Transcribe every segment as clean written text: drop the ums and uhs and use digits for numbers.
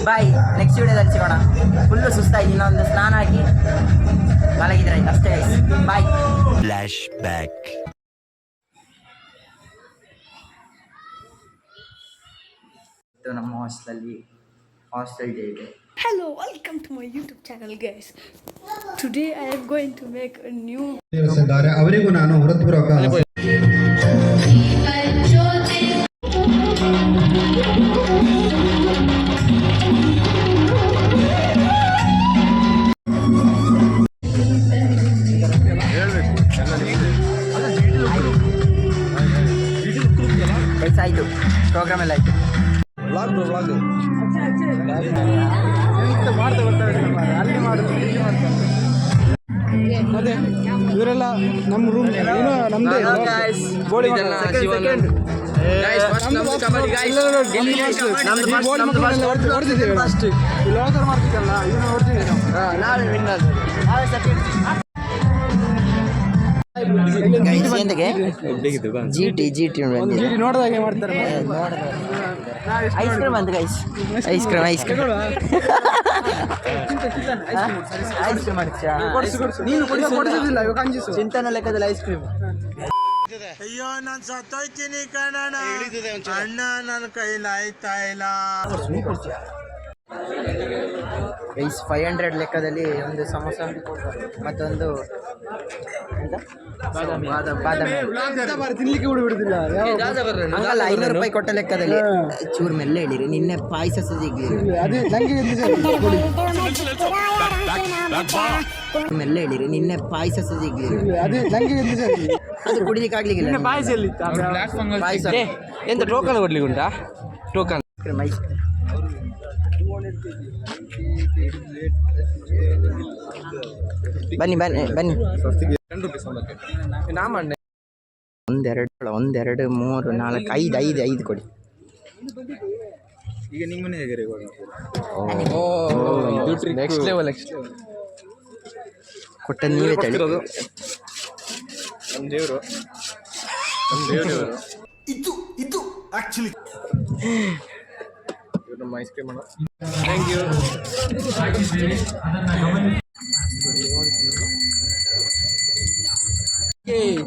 ಬಾಯ್, next ವಿಡಿಯೋದಲ್ಲಿ ಸಿಗೋಣ. Full ಸುಸ್ತಾಯ್ತು, ಇನ್ನೊಂದು ಸ್ನಾನ ಆಗಿ ಮಲಗಿದ್ರೆ ಆಯ್ತು ಅಷ್ಟೇ. ಬಾಯ್. Flash back. ನಮ್ಮ ಹಾಸ್ಟೆಲ್ ಡೇ ಇದೆ. Hello, welcome to my YouTube channel, guys. Today I am going to make a new. ಅವರಿಗೂ ನಾನು ಹೃತ್ಪೂರ್ವಕ ಆಯ್ತು, ಪ್ರೋಗ್ರಾಮ್ ಎಲ್ಲ ಆಯ್ತು. ಅದೇ ಇವರೆಲ್ಲ ನಮ್ಮ ರೂಮ್ ನಮ್ದೇ ಜಿಟಿ ನೋಡಿದಾಗೆ ಮಾಡ್ತಾರೆ. ಐಸ್ ಕ್ರೀಮ್ ಅಂತ guys, ice cream ice cream ಚಿಂತನ ಲೆಕ್ಕದಲ್ಲಿ ಐಸ್ ಕ್ರೀಮ್. ಅಯ್ಯೋ ನಾನು ಸತ್ತೋಯ್ತೀನಿ ಕಣಣ್ಣ, ಅಣ್ಣ ನನ್ನ ಕೈಲಿ ಆಯ್ತಾ ಇಲ್ಲ. ಗೈಸ್ 500 ಲೆಕ್ಕದಲ್ಲಿ ಒಂದು ಸಮೋಸ ಮತ್ತೊಂದು ತಿನ್ಲಿಕ್ಕೆ ಕೂಡ ಬಿಡುದಿಲ್ಲ. ಹಂಗಲ್ಲ, 500 ರೂಪಾಯಿ ಕೊಟ್ಟ ಲೆಕ್ಕದಲ್ಲಿ. ಚೂರ್ ಮೆಲ್ಲ ಹೇಳಿರಿ, ನಿನ್ನೆ ಪಾಯಸ ಮೆಲ್ಲ ಹೇಳಿರಿ, ನಿನ್ನೆ ಪಾಯಸ ಅದು ಕುಡಿಲಿಕ್ಕೆ ಆಗ್ಲಿಕ್ಕಿಲ್ಲ. ಪಾಯಸ ಎಂತ ಟೋಕನ್ ಕೊಡ್ಲಿಕ್ಕೆ ಉಂಟಾ? ಟೋಕನ್ ಬನ್ನಿ ಬನ್ನಿ ಬನ್ನಿ. 1 2 3 4 5 ಕೊಡಿ. ಈಗ ನಿಮ್ಮ ಮನೆ ಹೇಗೆ ನೆಕ್ಸ್ಟ್ ಲೆವೆಲ್ ಕೊಟ್ಟ ನೀವೇ ತಳಿ. ನಮ್ಮ ದೇವರು ಇದು ಆಕ್ಚುಲಿ ನಮ್ಮ ಐಸ್ ಕ್ರೀಮ್ ಅಣ್ಣ. Thank you.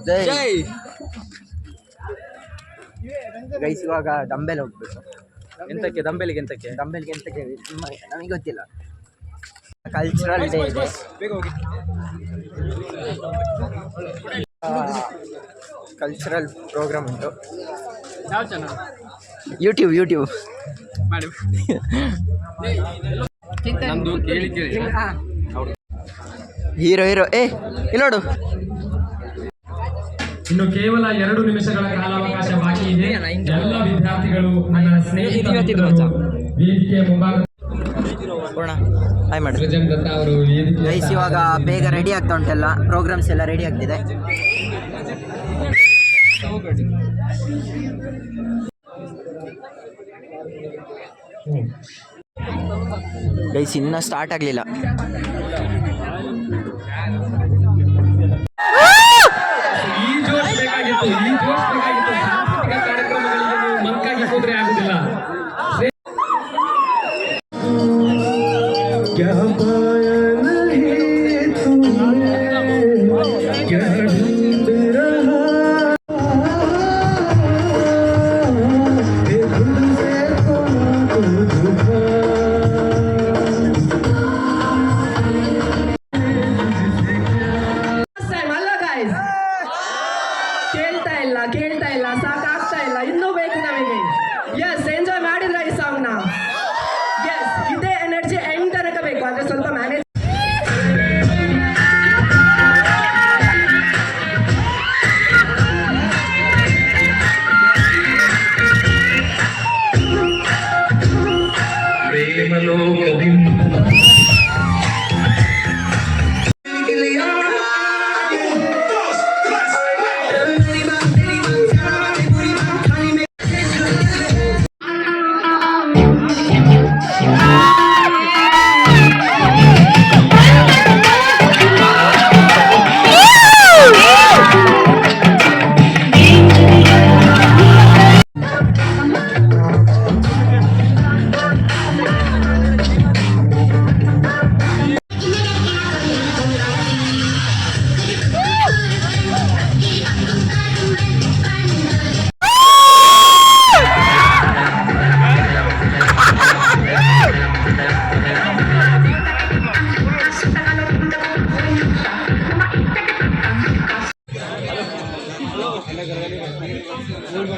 ಜೈ ಗೈಸ್, ಇವಾಗ ದಂಬೆಲ್ ಹೋಗ್ಬೇಕು. ಎಂತಕ್ಕೆ ದಂಬೆಲಿಗೆ? ಎಂತಕ್ಕೆ ನಮಗೆ ಗೊತ್ತಿಲ್ಲ. ಕಲ್ಚರಲ್ ಡೇ ಇದೆ. ಕಲ್ಚರಲ್ ಪ್ರೋಗ್ರಾಮ್ ಉಂಟು. ಯೂಟ್ಯೂಬ್ ಹೀರೋ ಇಲ್ಲಿ ನೋಡು. ಇನ್ನು ಕೇವಲ 2 ನಿಮಿಷಗಳ ಕಾಲಾವಕಾಶ ಬಾಕಿ ಇದೆ. ಎಲ್ಲ ವಿದ್ಯಾರ್ಥಿಗಳು ನನ್ನ ಸ್ನೇಹಿತರು ವೇದಿಕೆ ಮುಂಭಾಗ ಗೈಸ್, ಇವಾಗ ಬೇಗ ರೆಡಿ ಆಗ್ತಾ ಉಂಟೆಲ್ಲ, ಪ್ರೋಗ್ರಾಮ್ಸ್ ಎಲ್ಲ ರೆಡಿ ಆಗ್ತಿದೆ. ಗೈಸ್, ಇನ್ನೂ ಸ್ಟಾರ್ಟ್ ಆಗಲಿಲ್ಲ. ಕೇಳ್ತಾ ಇಲ್ಲ, ಸಾಕಾಗ್ತಾ ಇಲ್ಲ, ಇನ್ನೂ ಬೇಕು ನಮಗೆ. ಎಸ್, ಎಂಜಾಯ್ ಮಾಡಿದ್ರ ಈ ಸಾಂಗ್ ನ? ಎಸ್, ಇದೇ ಎನರ್ಜಿ ಎಂಡ್ ತನಕ ಬೇಕು. ಅಂದ್ರೆ ಸ್ವಲ್ಪ ಮ್ಯಾನೇಜ್. ನಮ್ಮ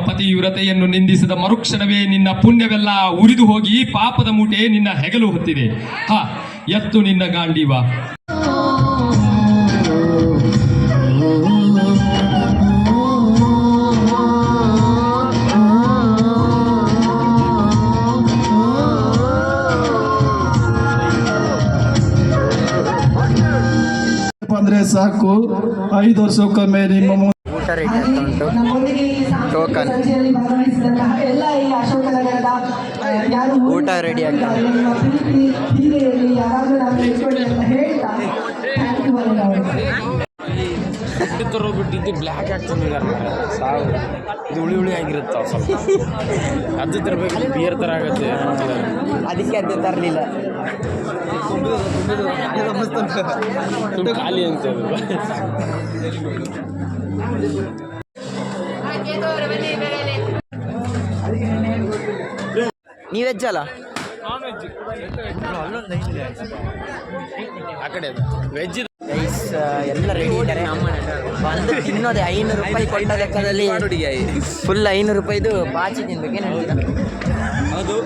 ಪತಿವ್ರತೆಯನ್ನು ನಿಂದಿಸಿದ ಮರುಕ್ಷಣವೇ ನಿನ್ನ ಪುಣ್ಯವೆಲ್ಲ ಉರಿದು ಹೋಗಿ ಪಾಪದ ಮೂಟೆ ನಿನ್ನ ಹೆಗಲು ಹೊತ್ತಿದೆ. ಹ, ಎತ್ತು ನಿನ್ನ ಗಾಂಡೀವ. ಅಂದ್ರೆ ಸಾಕು, 5 ವರ್ಷಕ್ಕೊಮ್ಮೆ ನಿಮ್ಮ ಊಟ ರೆಡಿ ಆಗ್ತಾ ಉಂಟು. ಟೋಕನ್ ಊಟ ರೆಡಿ ಆಗ್ತಾ ಬಿಟ್ಟಿದ್ದು ಬ್ಲ್ಯಾಕ್ ಆಗ್ತದೆ ಸಾವು. ಇದು ಹುಳಿ ಆಗಿರುತ್ತೆ ಸ್ವಲ್ಪ. ಅದು ತರಬೇಕು, ಬಿಯರ್ ಥರ ಆಗುತ್ತೆ. ಅದಕ್ಕೆ ಅದು ತರಲಿಲ್ಲ. ಖಾಲಿ ಅಂತ ನೀವು ವೆಜ್ ಅಲ್ಲ? ಆ ಕಡೆ ವೆಜ್ ರೈಸ್ ಎಲ್ಲ ರೆಡಿ ಇದ್ದಾರೆ. ಬಂದು ತಿನ್ನೋದೆ 500 ರೂಪಾಯಿ ಕೊಟ್ಟ ಲೆಕ್ಕದಲ್ಲಿ ಫುಲ್ 500 ರೂಪಾಯಿದು ಬಾಚಿ ತಿನ್ಬೇಕೇನು ಹೇಳ್ತೀರಾ? ಹೌದು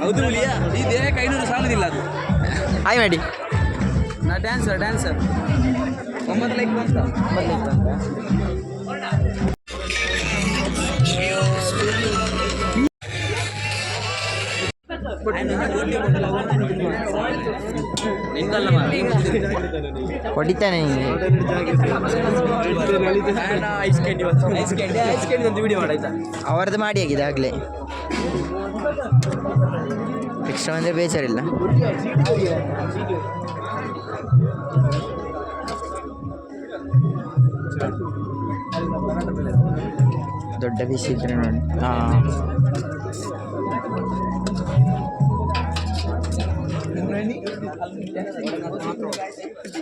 ಹೌದು. ಈ ದೇಹಕ್ಕೆ 500 ಸಾಲದಿಲ್ಲ ಅದು. ಹಾಯ್ ಮಾಡಿ. ನಾ ಡ್ಯಾನ್ಸರ್ 9 ಲೈಕ್ ಬಂತ. ಹೊಡಿತಾನೆ ವಿಡಿಯೋ ಮಾಡಾಯ್ತಾ? ಅವರದ್ದು ಮಾಡಿ ಆಗಿದೆ ಆಗಲೇ. ಎಕ್ಸ್ಟ್ರಾ ಅಂದರೆ ಬೇಜಾರಿಲ್ಲ. ದೊಡ್ಡ ಬಿಸಿ ಇದ್ರೆ ನೋಡಿ.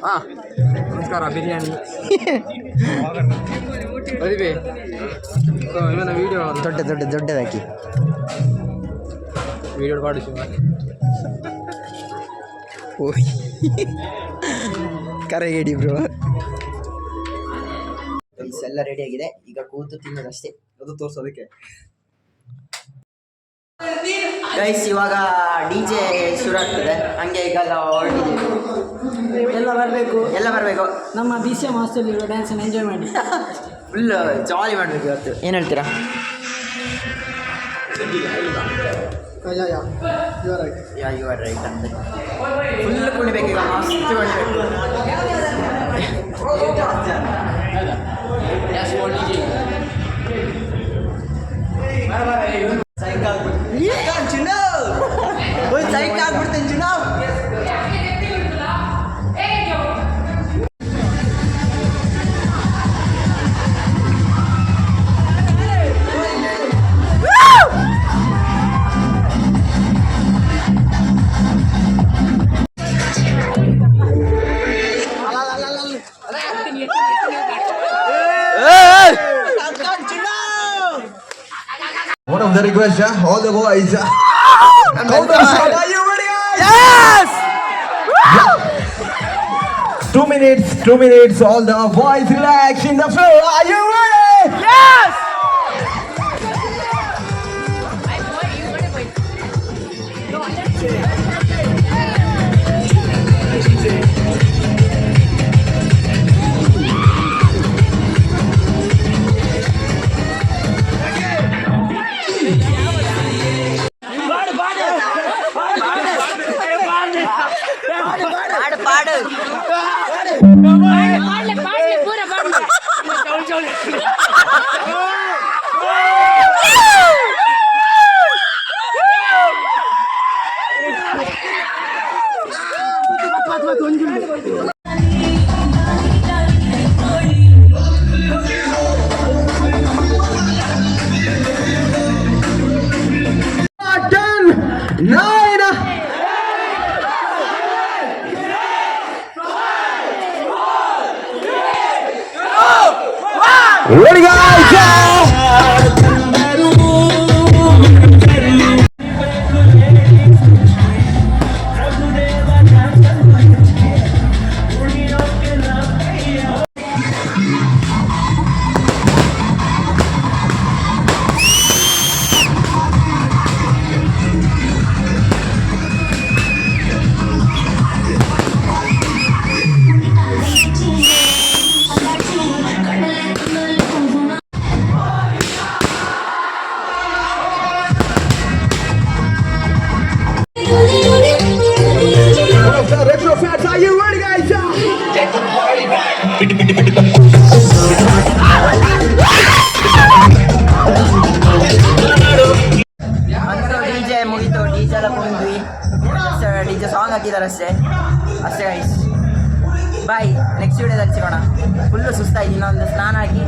ಹಾಂ, ನಮಸ್ಕಾರ. ಬಿರಿಯಾನಿ ಮದುವೆ ಇವನ ವಿಡಿಯೋ ದೊಡ್ಡದಾಗಿ ವಿಡಿಯೋ ಮಾಡಿಸಿ. ಓಯ್ ಕರೆಗೇಡಿ ಬ್ರೋ. ಎಲ್ಲ ರೆಡಿ ಆಗಿದೆ, ಈಗ ಕೂತು ತಿನ್ನೋದಷ್ಟೇ. ಅದು ತೋರ್ಸೋದಕ್ಕೆ ಗೈಸ್ ಇವಾಗ DJ ಶುರು ಆಗ್ತದೆ. ಹಂಗೆ ಈಗ ಹೊರಟಿದ್ದೀವಿ. ಎಲ್ಲ ಬರಬೇಕು. ನಮ್ಮ BCM ಹಾಸ್ಟೆಲ್ ಡ್ಯಾನ್ಸನ್ನು ಎಂಜಾಯ್ ಮಾಡಿ. ಫುಲ್ ಜಾಲಿ ಮಾಡಬೇಕು ಇವತ್ತು. ಏನು ಹೇಳ್ತೀರಾ? ಯು ಆರ್ ರೈಟ್ ಅಂತ ಫುಲ್ ಕುಣಿಬೇಕು ಈಗ. ಮಸ್ತ್ ಕುಣಿಬೇಕು. ಸೈಕ್ ಆಗ್ಬಿಡ್ತೇನೆ Chunav. One of the requests, all the boys. Are you ready? Yes! 2 minutes, all the boys relax in the floor. Are you ready? Yes! Ready guys? Retro fans, are you ready guys? ಅಂತೂ DJ ಮುಗೀತು, DJ ಎಲ್ಲ ಕುಣಿದ್ವಿ. Sir DJ song ಹಾಕಿದ್ದಾರೆ ಅಷ್ಟೇ guys. ಬಾಯ್, next ವಿಡಿಯೋದಲ್ಲಿ ಸಿಗೋಣ. Full ಸುಸ್ತಾಗಿ ಇನ್ನೊಂದು ಸ್ನಾನ ಹಾಕಿ